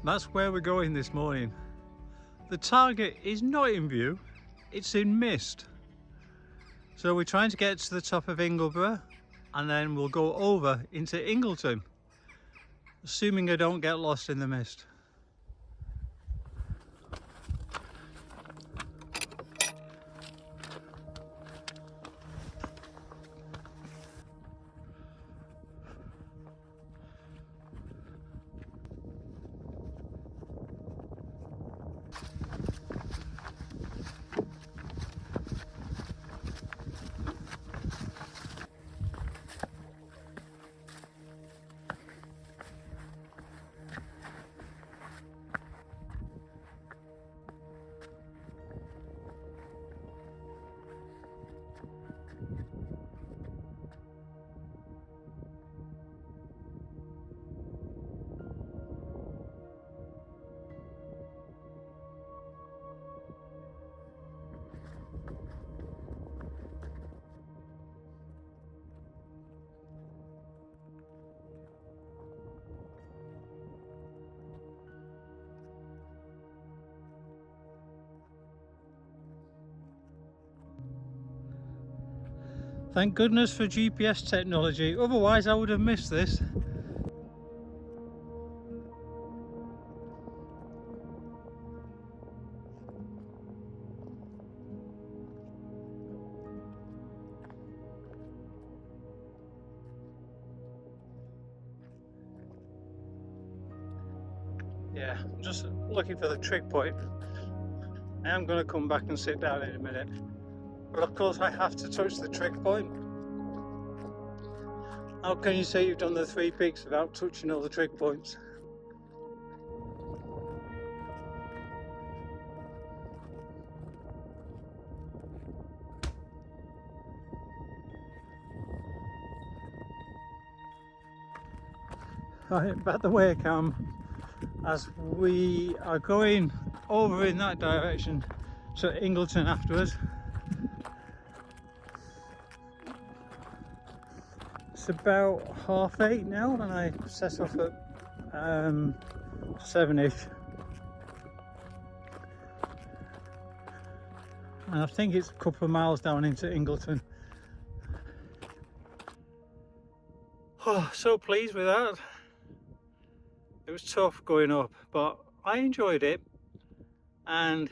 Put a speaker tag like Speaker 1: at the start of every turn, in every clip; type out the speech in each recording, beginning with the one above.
Speaker 1: That's where we're going this morning. The target is not in view, it's in mist. So we're trying to get to the top of Ingleborough and then we'll go over into Ingleton, assuming I don't get lost in the mist. Thank goodness for GPS technology, otherwise I would have missed this. Yeah, I'm just looking for the trig point. I am going to come back and sit down in a minute. But of course I have to touch the trig point. How can you say you've done the 3 peaks without touching all the trig points? Right, back the way cam as we are going over in that direction to Ingleton afterwards. It's about 8:30 now and I set off at 7ish. And I think it's a couple of miles down into Ingleton. Oh, so pleased with that. It was tough going up, but I enjoyed it, and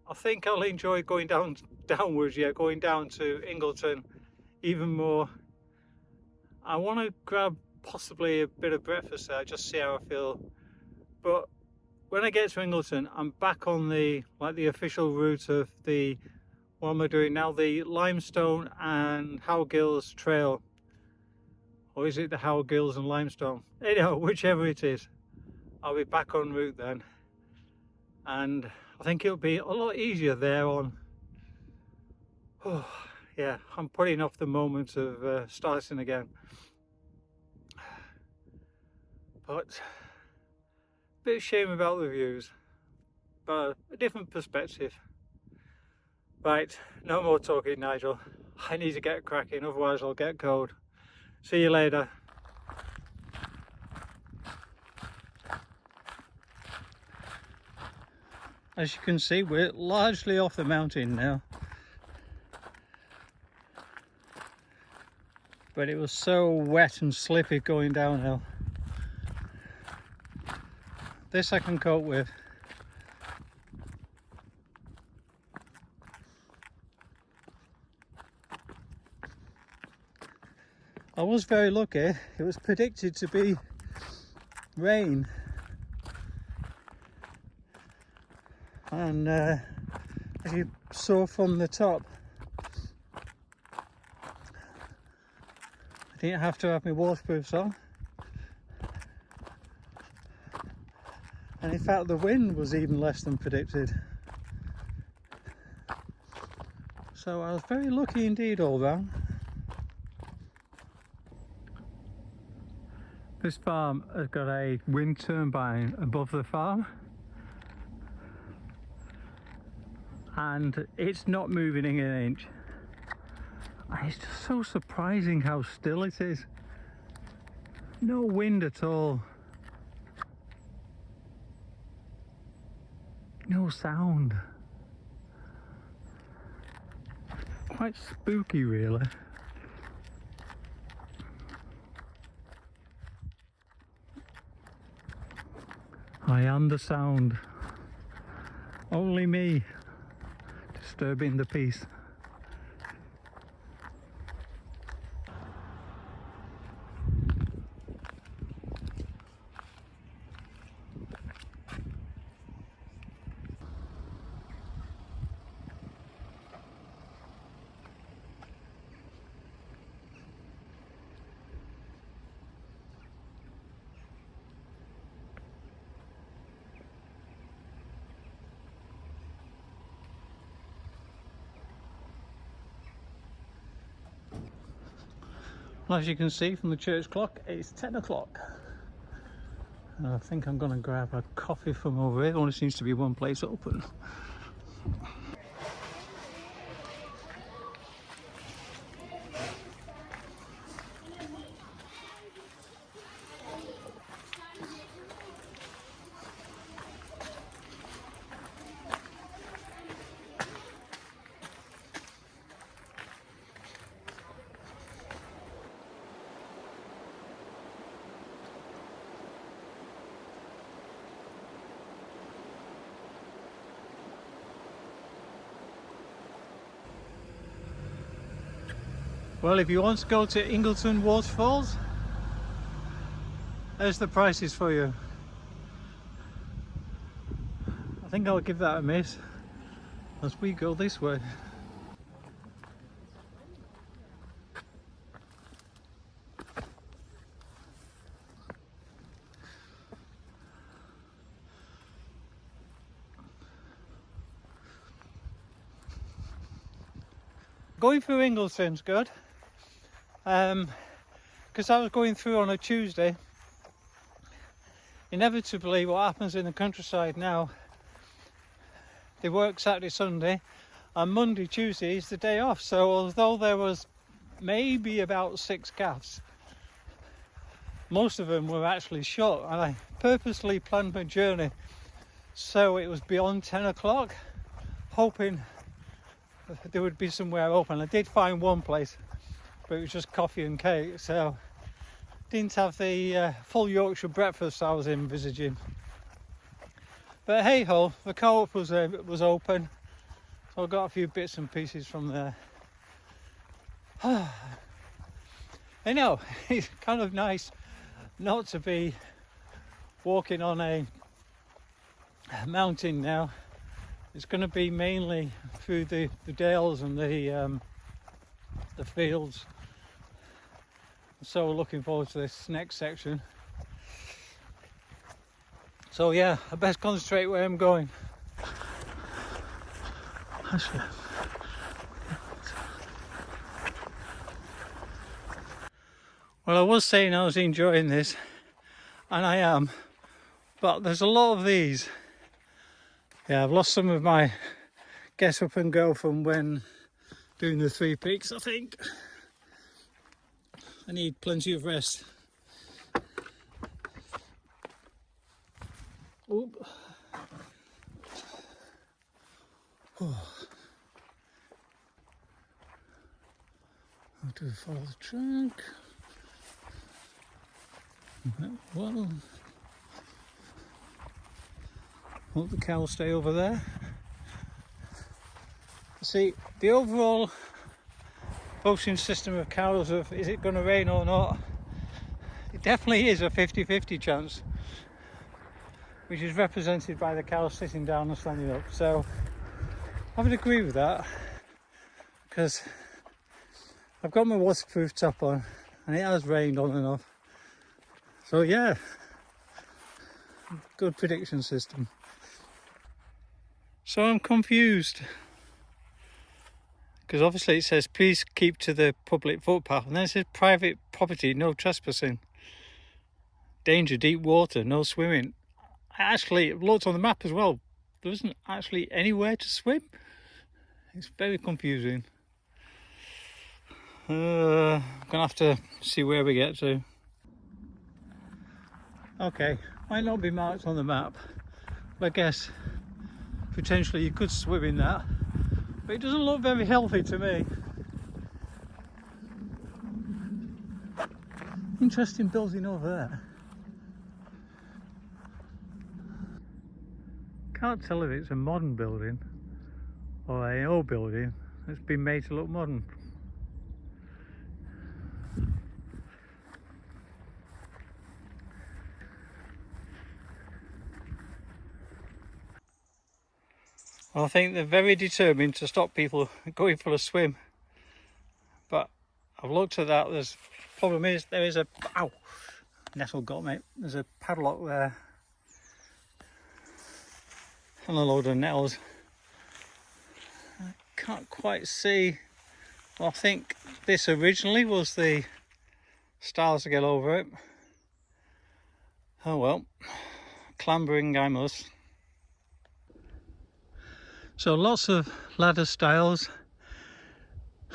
Speaker 1: I think I'll enjoy going downwards, going down to Ingleton even more. I want to grab possibly a bit of breakfast there, just see how I feel. But when I get to Ingleton, I'm back on the official route of the, what am I doing now? The Limestone and Howgills Trail, or is it the Howgills and Limestone? Anyhow, whichever it is, I'll be back en route then, and I think it'll be a lot easier there on. Oh yeah, I'm putting off the moment of starting again, but a bit of shame about the views, but a different perspective. Right, no more talking, Nigel. I need to get cracking, otherwise I'll get cold. See you later. As you can see, we're largely off the mountain now, but it was so wet and slippy going downhill. This I can cope with. I was very lucky, it was predicted to be rain. And as you saw from the top, I didn't have to have my waterproofs on, and in fact the wind was even less than predicted, so I was very lucky indeed all round. This farm has got a wind turbine above the farm, and it's not moving in an inch. And it's just so surprising how still it is. No wind at all. no sound. Quite spooky, really. I am the sound. Only me disturbing the peace. As you can see from the church clock, it's 10 o'clock. I think I'm going to grab a coffee from over here. There only seems to be one place open. Well, if you want to go to Ingleton waterfalls, there's the prices for you. I think I'll give that a miss as we go this way. Going through Ingleton's good. Because I was going through on a Tuesday. Inevitably what happens in the countryside now, they work Saturday, Sunday, and Monday, Tuesday is the day off. So although there was maybe about 6 calves, most of them were actually shot, and I purposely planned my journey so it was beyond 10 o'clock, hoping there would be somewhere open. I did find one place, but it was just coffee and cake, so didn't have the full Yorkshire breakfast I was envisaging. But hey ho, the co-op was open, so I got a few bits and pieces from there. I know, it's kind of nice not to be walking on a mountain now. It's going to be mainly through the dales and the fields. So looking forward to this next section. So yeah, I best concentrate where I'm going. Well, I was saying I was enjoying this, and I am, but there's a lot of these. Yeah, I've lost some of my get up and go from when doing the 3 peaks, I think. I need plenty of rest. Oop. Oh. How do we follow the track? Well, hope the cows stay over there. See, the overall voting system of cows of is it going to rain or not, it definitely is a 50-50 chance, which is represented by the cows sitting down and standing up. So I would agree with that, because I've got my waterproof top on and it has rained on and off. So yeah, good prediction system. So I'm confused, because obviously it says please keep to the public footpath, and then it says private property, no trespassing, danger, deep water, no swimming. I actually looked on the map as well, there isn't actually anywhere to swim. It's very confusing. I'm gonna have to see where we get to. Okay, might not be marked on the map, but I guess potentially you could swim in that, but it doesn't look very healthy to me. Interesting building over there. Can't tell if it's a modern building or an old building that's been made to look modern. I think they're very determined to stop people going for a swim, but I've looked at that. There's problem is there is a nettle got me. There's a padlock there and a load of nettles. I can't quite see. Well, I think this originally was the stairs to get over it. Oh well, clambering I must. So lots of ladder styles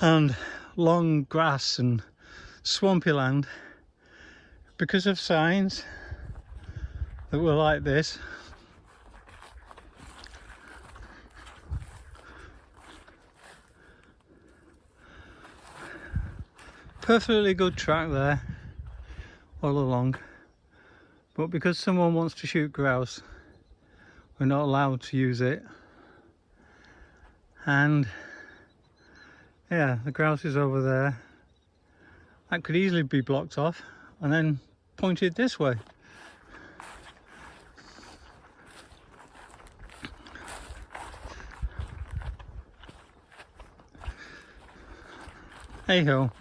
Speaker 1: and long grass and swampy land because of signs that were like this. Perfectly good track there all along, but because someone wants to shoot grouse, we're not allowed to use it. And yeah, the grouse is over there. That could easily be blocked off and then pointed this way. Hey ho.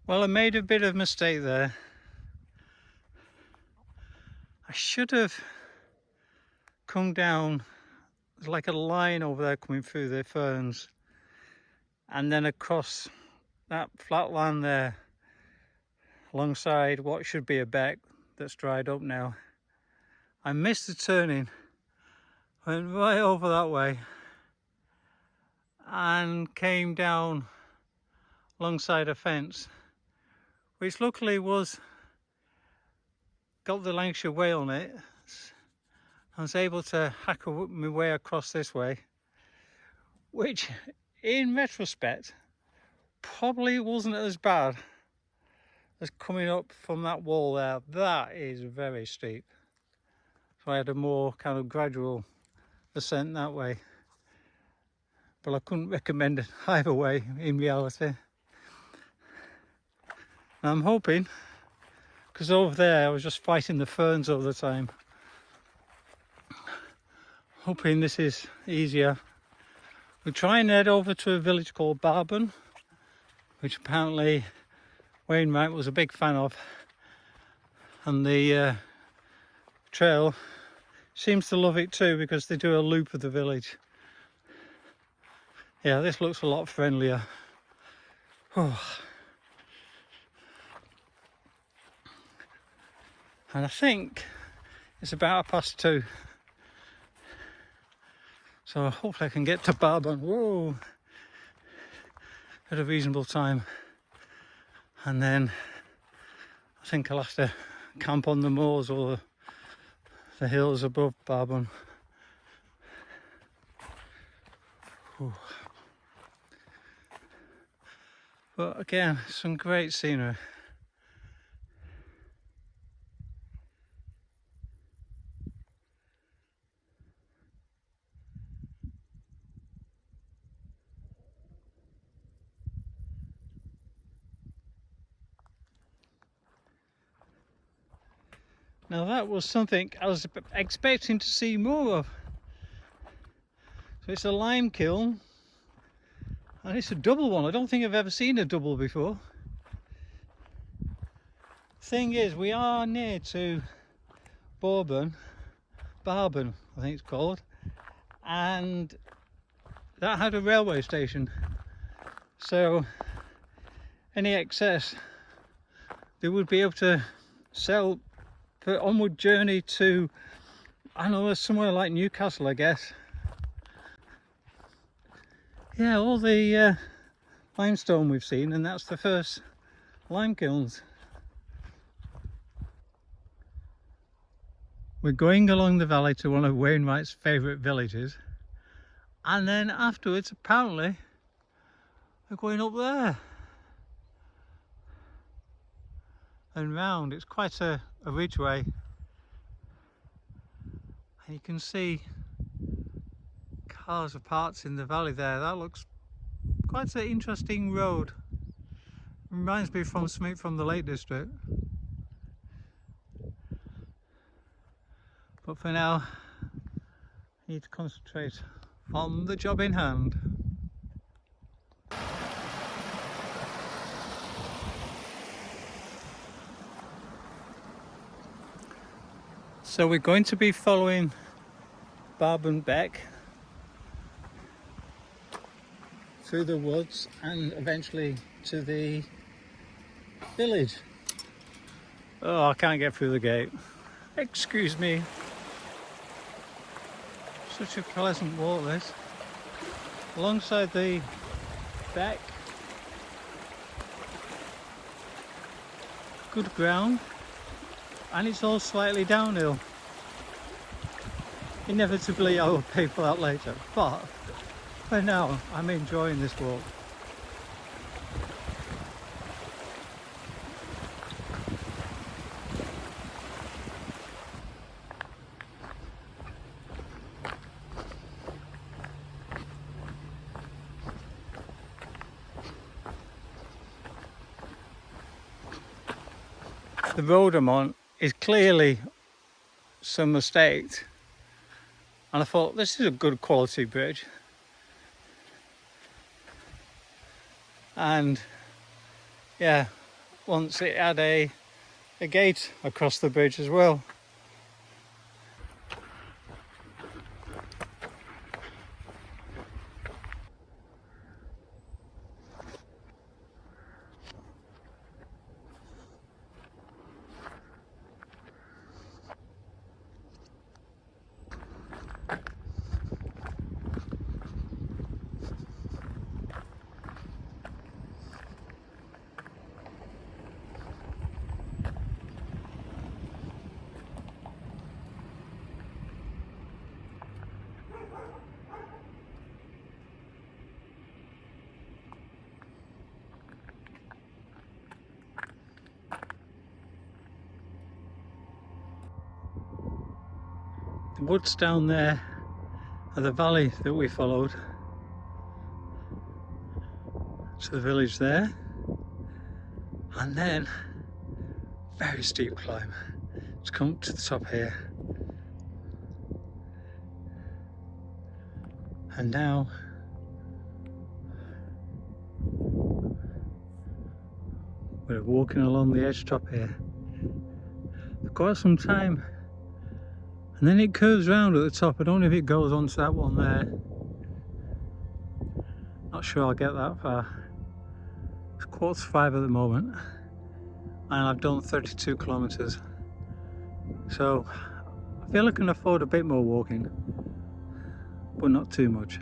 Speaker 1: Well, I made a bit of mistake there. I should have come down. There's like a line over there coming through the ferns and then across that flat land there alongside what should be a beck that's dried up now. I missed the turning, went right over that way and came down alongside a fence, which luckily got the Lancashire way on it. I was able to hack my way across this way, which in retrospect probably wasn't as bad as coming up from that wall there. That is very steep. So I had a more kind of gradual ascent that way. But I couldn't recommend it either way in reality. And I'm hoping, because over there I was just fighting the ferns all the time, hoping this is easier. We'll try and head over to a village called Barbon, which apparently Wainwright was a big fan of, and the trail seems to love it too because they do a loop of the village. Yeah, this looks a lot friendlier. Oh. And I think it's about 2:30. So hopefully I can get to Barbon, whoa, at a reasonable time. And then I think I'll have to camp on the moors or the hills above Barbon. Whew. But again, some great scenery. Now that was something I was expecting to see more of. So it's a lime kiln, and it's a double one. I don't think I've ever seen a double before. Thing is, we are near to Barbon, I think it's called, and that had a railway station. So any excess they would be able to sell for onward journey to, I don't know, somewhere like Newcastle, I guess. Yeah, all the limestone we've seen, and that's the first lime kilns. We're going along the valley to one of Wainwright's favourite villages, and then afterwards apparently we're going up there and round. It's quite a ridgeway, and you can see cars are parked in the valley there. That looks quite an interesting road. Reminds me from something from the Lake District. But for now, I need to concentrate on the job in hand. So we're going to be following Barbon Beck through the woods and eventually to the village. Oh, I can't get through the gate. Excuse me. Such a pleasant walk this. Alongside the beck. Good ground. And it's all slightly downhill. Inevitably I will pay for that later, but for now I'm enjoying this walk. The road I'm on is clearly some mistakes, and I thought this is a good quality bridge, and yeah, once it had a gate across the bridge as well. The woods down there are the valley that we followed to the village there, and then very steep climb to come to the top here. And now we're walking along the edge top here for quite some time. And then it curves round at the top. I don't know if it goes onto that one there. Not sure I'll get that far. It's 4:45 at the moment, and I've done 32 kilometres. So I feel I can afford a bit more walking, but not too much.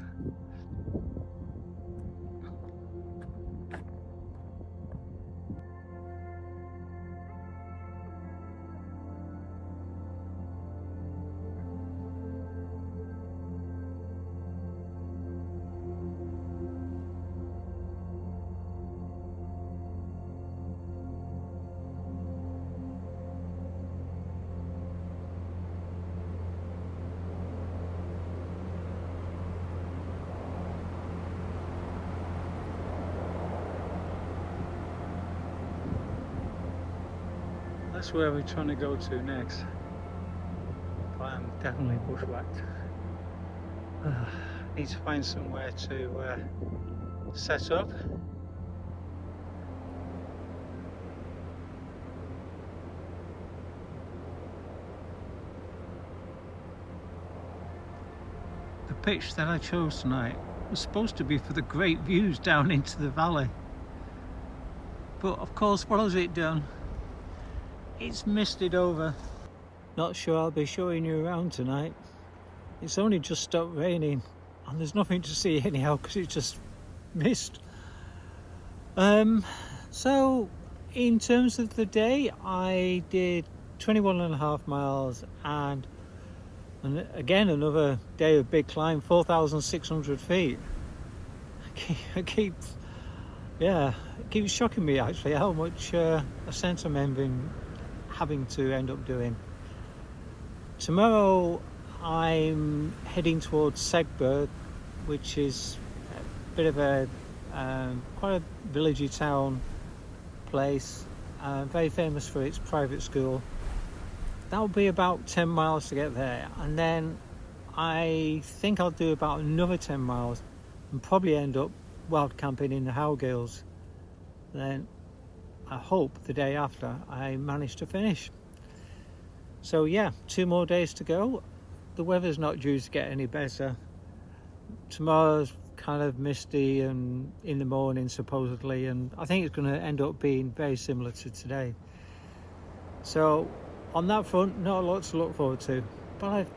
Speaker 1: That's where we're trying to go to next, but I'm definitely bushwhacked. Need to find somewhere to set up. The pitch that I chose tonight was supposed to be for the great views down into the valley, but of course, what has it done? It's misted over. Not sure I'll be showing you around tonight. It's only just stopped raining and there's nothing to see anyhow because it's just mist. So in terms of the day, I did 21.5 miles, and again another day of big climb, 4,600 feet. It keeps shocking me actually how much ascent I'm having to end up doing. Tomorrow I'm heading towards Segbert, which is a bit of a quite a villagey town place, very famous for its private school. That'll be about 10 miles to get there, and then I think I'll do about another 10 miles and probably end up wild camping in the Howgills. Then I hope the day after I manage to finish. So yeah, 2 more days to go. The weather's not due to get any better. Tomorrow's kind of misty and in the morning supposedly, and I think it's going to end up being very similar to today. So on that front, not a lot to look forward to, but I'm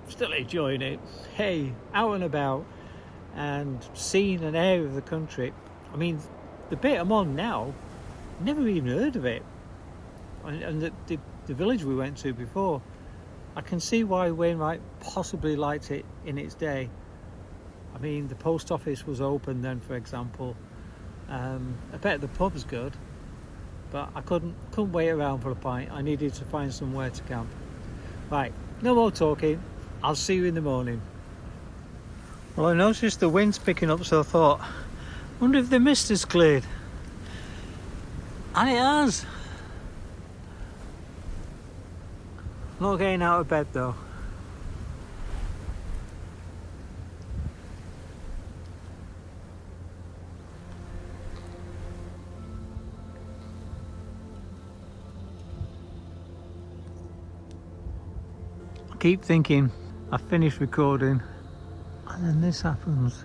Speaker 1: still enjoying it. Hey, out and about and seeing an area of the country. I mean, the bit I'm on now, never even heard of it. And the village we went to before, I can see why Wainwright possibly liked it in its day. I mean, the post office was open then, for example. I bet the pub's good, but I couldn't wait around for a pint. I needed to find somewhere to camp. Right, no more talking. I'll see you in the morning. Well, I noticed the wind's picking up, so I thought, wonder if the mist has cleared. And it has. Not getting out of bed though. I keep thinking I finished recording and then this happens.